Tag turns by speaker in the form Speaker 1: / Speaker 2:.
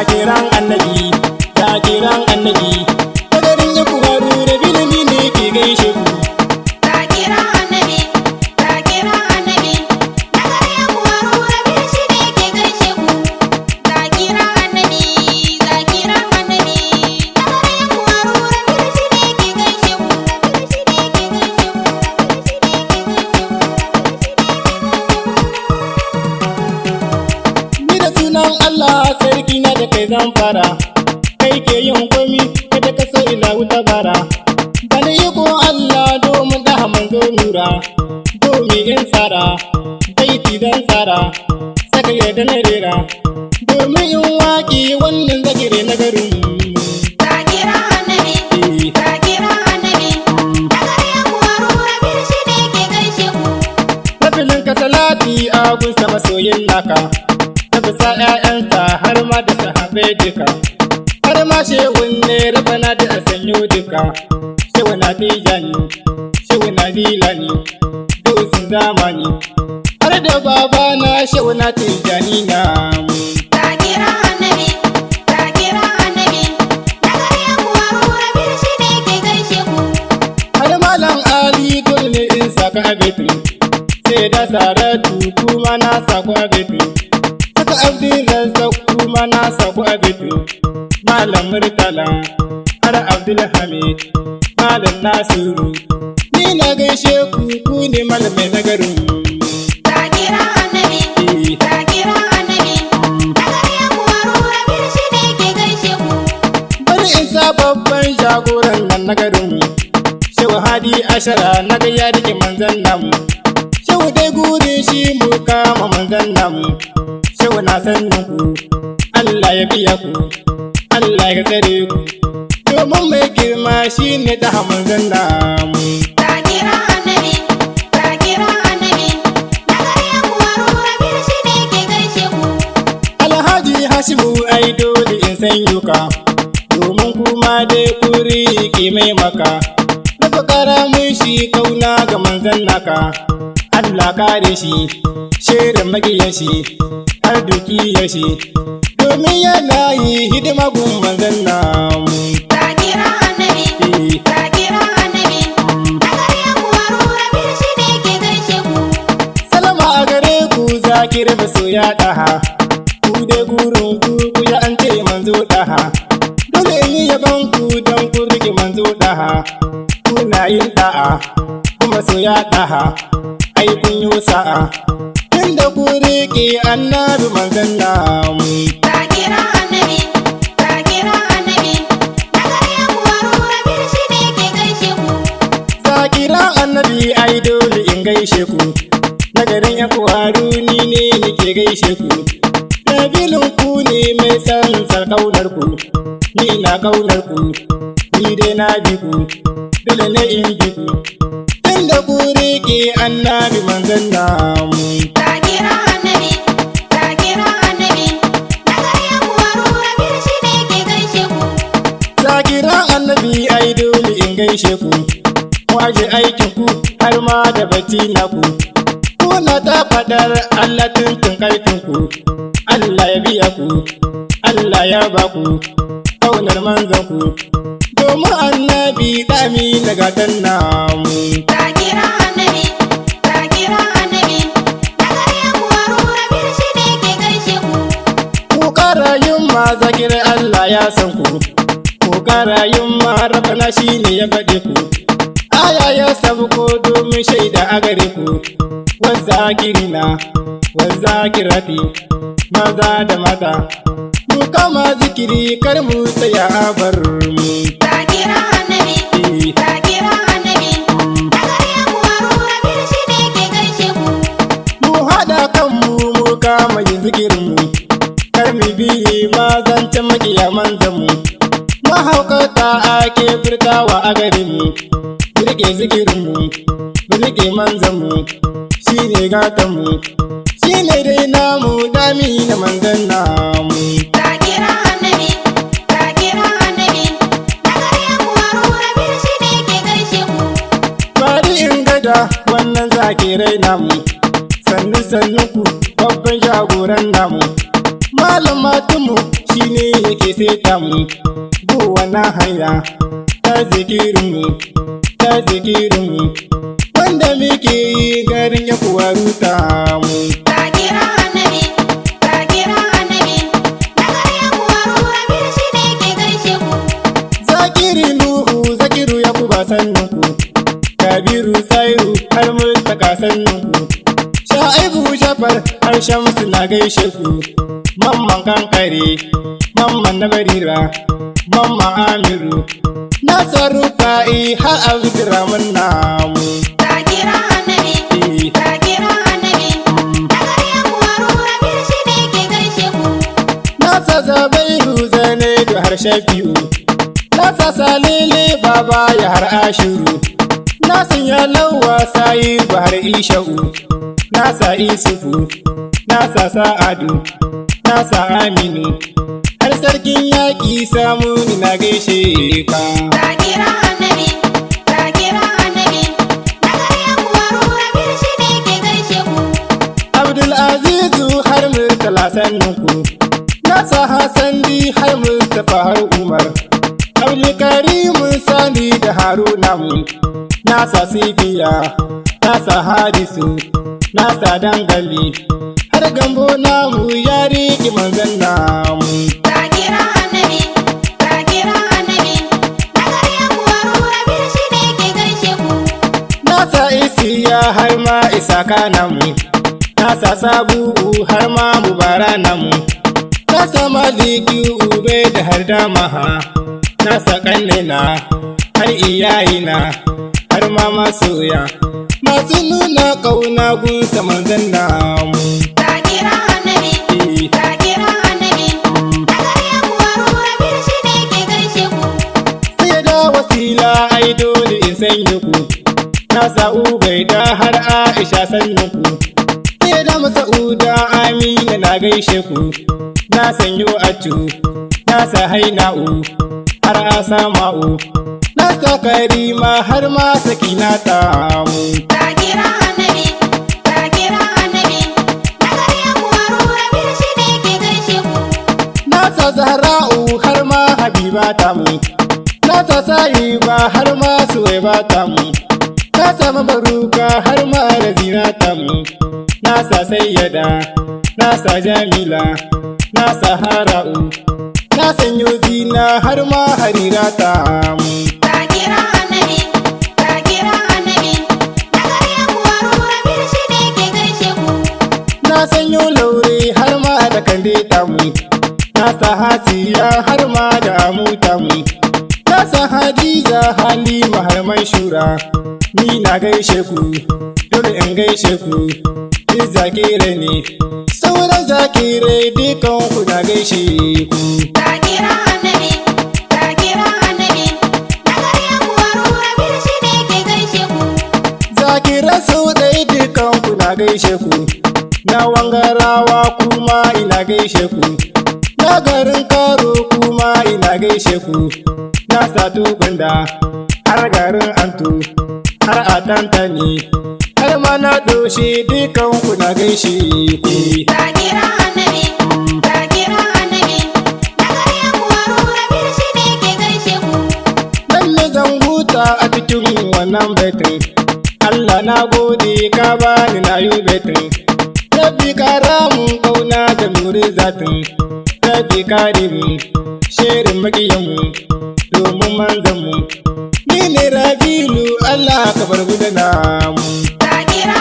Speaker 1: zakiran annabi, zakiran annabi. Nagarin ya kuwaru da bilimi ne ke gaishe ku.
Speaker 2: Zakiran annabi, zakiran annabi. Nagarin ya kuwaru da bilimi ne ke gaishe ku. Zakiran annabi, zakiran annabi. Nagarin ya kuwaru da bilimi ne ke gaishe ku.
Speaker 1: Ni da sunan Allah sarki na da kai zan fara. Kai ke yin komi kada ka so ila wuta bara. Bani iko Allah domin da manzo nura. Domin in tsara, baiti zan tsara. Saka yadda na rera. Domin in waƙi wannan zakire na garin.
Speaker 2: Zakiran annabi, zakiran annabi. Nagarin ya kuwaru da bilimi ne ke gaishe ku.
Speaker 1: Mafilin ka salati a gunsa masoyin naka. Na bisa ‘ya'yansa har ma da sahabai duka. Har ma shehun ne rabana da a sanyo duka. Shehu na tijani, shehu na dilani, dosin zamani. Har da babana shehu na tijani na.
Speaker 2: Zakiran annabi, zakiran annabi. Nagarin ya kuwaru da bilimi ne ke gaishe ku.
Speaker 1: Har malam Ali dole ne in saka abetu. Sai da Saratu kuma na saku abetu. Saka Abdulrazak kuma na saku abetu. Malam Murtala har Abdulhamid, Malam Nasiru. Ni na gaishe ku ku ne malamai na garin.
Speaker 2: Zakiran annabi, zakiran annabi. Nagarin ya kuwaru da bilimi ne ke gaishe ku.
Speaker 1: Bari in sa babban jagoran nan na garin. Shehu Hadi Ashara na ga ya rike manzan namu. Shehu dai gurin shi mu kama manzan namu. Shehu na sannin ku, Allah ya biya ku, Allah ya tsare ku. Domin mai girma shi ne da manzan namu.
Speaker 2: Zakiran annabi, zakiran annabi. Nagarin ya kuwaru da bilimi ne ke gaishe ku.
Speaker 1: Alhaji Hashimu ai dole in san yuka. Domin kuma dai kuri ke mai maka. Na fakara mun shi kauna ga manzan naka. Allah kare shi, shirin magiyan shi, har dukiyar shi. Domin yana yi hidima gun manzan namu.
Speaker 2: Zakiran annabi, zakiran annabi. Nagarin ya kuwaru da bilimi ne ke gaishe ku.
Speaker 1: Salama a gare ku zakir masoya ɗaha. Ku dai gurin ku ya an ce manzo ɗaha. Dole in yi yaban ku don ku rike manzo ɗaha. Kuna yin ɗa'a kuma soya ɗaha. Ai kun yi sa'a. Tunda ku rike annabi manzon namu.
Speaker 2: Zakiran annabi, zakiran annabi. Nagarin ya kuwaru da bilimi ne ke gaishe ku.
Speaker 1: Zakiran annabi ai dole in gaishe ku. Nagarin ya kuwaru ni ne nake gaishe ku. Nabilin ku ne mai san kaunar ku. Ni na kaunar ku, ni dai na bi ku. Dole ne in bi ku. Tunda ku rike annabi manzon namu.
Speaker 2: Zakiran annabi, zakiran annabi. Nagarin ya kuwaru da bilimi ne ke gaishe ku.
Speaker 1: Zakiran annabi ai dole in gaishe ku. Ku aje aikin ku har ma da bacci na ku. Kuna ta fadar Allah tuntun karfin ku. Allah ya biya ku, Allah ya ba ku kaunar manzon ku. Domin annabi dami na gatan namu.
Speaker 2: Zakiran annabi, zakiran annabi. Nagarin ya kuwaru da bilimi ne ke gaishe ku.
Speaker 1: Ku karayun ma zakir Allah ya san ku. Ku karayun ma rabana shi ne ya faɗe ku. Aya ya sabko domin shaida a gare ku. Wazzakirina, wazzakirati, maza da mata. Mu kama zikiri kar mu tsaya a bar mu.
Speaker 2: Zakiran annabi, zakiran annabi. Nagarin ya kuwaru da bilimi ne ke gaishe ku.
Speaker 1: Mu haɗa kanmu mu kama yin zikirinmu. Kar mu bi mazancan makiya manzanmu. Mahaukata ake furtawa a garinmu. Mu riƙe zikirinmu, mu riƙe manzanmu. Shi ne gatanmu, shi ne dai namu dami na manzan namu.
Speaker 2: Zakiran annabi, zakiran annabi. Nagarin ya kuwaru da bilimi ne ke gaishe ku.
Speaker 1: Bari in gada wannan zakirai namu. Sannu sannu ku babban jagoran namu. Malamatunmu shine yake seta mu buwa na hanya ta zikirinmu wanda muke yi garin ya kuwa ruta mu.
Speaker 2: Zakira annabi, zakira annabi, na gare ku Haruna Biyu shi ne ke gaishe ku.
Speaker 1: Zakiri Nuhu, Zakiru Yakuba sannunku, Kabiru Sairu har Murtaka sannunku, Sha'ibu Shafar har Shamsu na gaishe ku, Mamman Kankare, Mamman na Barira, Mamman Amiru, Nasaru Fa'i har Abdurrahman namu.
Speaker 2: Zakira annabi, zakira annabi, na gare ku Haruna Biyu shi ne ke gaishe ku.
Speaker 1: Nasa Zabairu Zanaidu har Shafi'u, Nasa Salele Baba ya har Ashiru, Nasa Yalawa Sa'ibu har Isha'u, Nasa Isufu, Nasa Sa'adu, Nasa Aminu, har Sarkin Yaƙi Samuni na gaishe ka.
Speaker 2: Zakira annabi, zakira annabi, na gare ku Haruna Biyu shi ne ke gaishe ku.
Speaker 1: Abdul Azizu har Murtala sannunku, Nasa Hassandi har Mustapha har Umar, Abdul Karimu Sani da Haruna mu, Nasa Sifiya, Nasa Hadisu, Nasa Dangali, har Gambo namu ya riƙe manzan namu.
Speaker 2: Zakira annabi, zakira annabi, na gare ku Haruna Biyu shi ne ke gaishe ku.
Speaker 1: Nasa Isiya har ma Isaka namu, Nasa Sabu'u har ma Mubara namu, Nasa Maliki Ube da har Damaha, Nasa Kannena har iyayena har ma masoya, masu nuna ƙauna gunsa manzan namu.
Speaker 2: Zakira annabi, zakira annabi, na gare ku Haruna Biyu shi ne ke gaishe ku.
Speaker 1: Sai da wasila ai dole in sanya ku, Nasa Ubaida har Aisha sannan ku, sai da Masa'uda Amina na gaishe ku, na sanyo Atu, Nasa Haina'u har Asama'u, Nasa Karima har ma Sakinata mu.
Speaker 2: Zakira annabi, zakira annabi, na gare ku Haruna Biyu shi ne ke gaishe ku.
Speaker 1: Nasa Zahra'u har ma Habibata mu, Nasa Sa'iba har ma Suwaibata mu, Nasa Mabaruka har ma Razinata mu, Nasa Sayyada, Nasa Jamila, Nasa Hara'u, Nasa Yozina har ma Harirata mu.
Speaker 2: Zakira annabi, zakira annabi, na gare ku Haruna Biyu shi ne ke gaishe ku.
Speaker 1: Na sanyo Laure har ma da Kandeta mu, Nasa Hasiya har ma da Amuta mu, Nasa Hadiza Halima har Manshura, ni na gaishe ku, dole in gaishe ku, ni zakire ne, sauran zakire dukan ku na gaishe ku.
Speaker 2: Zakira annabi, zakira annabi, na gare ku Haruna Biyu shi ne ke gaishe ku.
Speaker 1: Zakira sau ɗaya dukan ku na gaishe ku, na wangarawa kuma ina gaishe ku, na garin Karo kuma ina gaishe ku, na Satu Banda har garin Antu har a Tantani har ma na Doshe dukan ku na gaishe ku.
Speaker 2: Zakira annabi, zakira annabi, na gare ku Haruna Biyu shi ne ke gaishe ku.
Speaker 1: Lalle zan huta a cikin wannan baitin, Allah na gode ka bani na yi baitin, Rabbi kara mun ƙauna da nuri zatin, Rabbi kare mu shirin maƙiyanmu domin manzanmu, ni ne Rabilu Allah ka bar gudana mu.
Speaker 2: Zakira